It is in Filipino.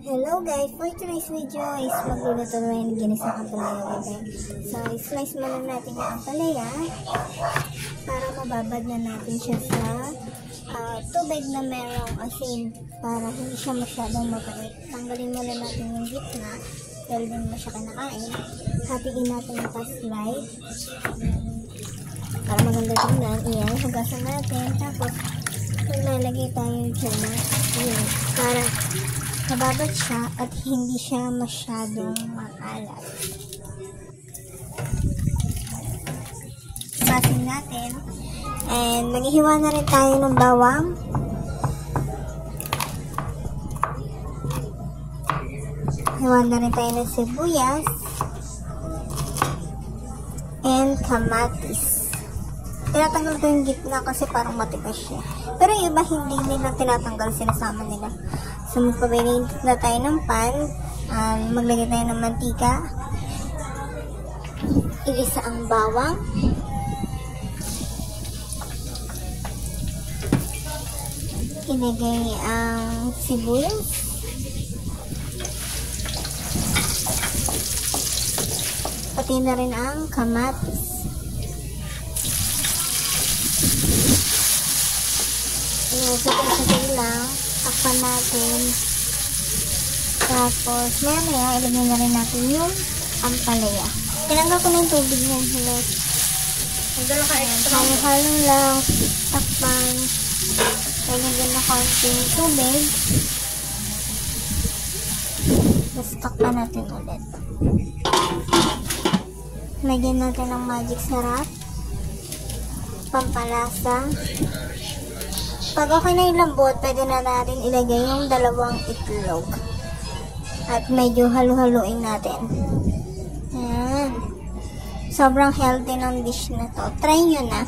Hello guys, for today's video is magluluto naman ng ginisang ampalaya. So, slice muna natin yung ampalaya para mababad na natin siya sa tubig na merong asin para hindi siya masyadong mapait. Tanggalin muna natin yung gitna dahil hindi mo siya kinakain. Hatiin natin yung pa-slide para maganda tingnan. Iyan, hugasan natin. Tapos, maglalagay tayo dyan na yun, para mababad siya at hindi siya masyadong maalat. Sasin natin. And maghihiwa na rin tayo ng bawang. Hiwa na rin tayo ng sibuyas. And kamatis. Tinatanggal ko yung gitna kasi parang matigas siya. Pero yung iba hindi nila tinatanggal, sinasama nila. So, magpapainit na tayo ng pan. Maglagay tayo ng mantika. Igisa ang bawang. Ilagay ang sibuyas. Pati na rin ang kamatis. Sa lang. Takpan natin. Tapos, maya ilagay na rin natin yung ampalaya. Tinanggal ko na yung tubig niya. Halo-halo lang. Takpan. Lagyan din na konting tubig. Tapos, takpan natin ulit. Lagyan natin ng magic sarap. Pampalasa. Pag okay na yung lambot, pwede na natin ilagay yung 2 itlog. At medyo halu-haluin natin. Ayan. Sobrang healthy ng dish na to. Try nyo na.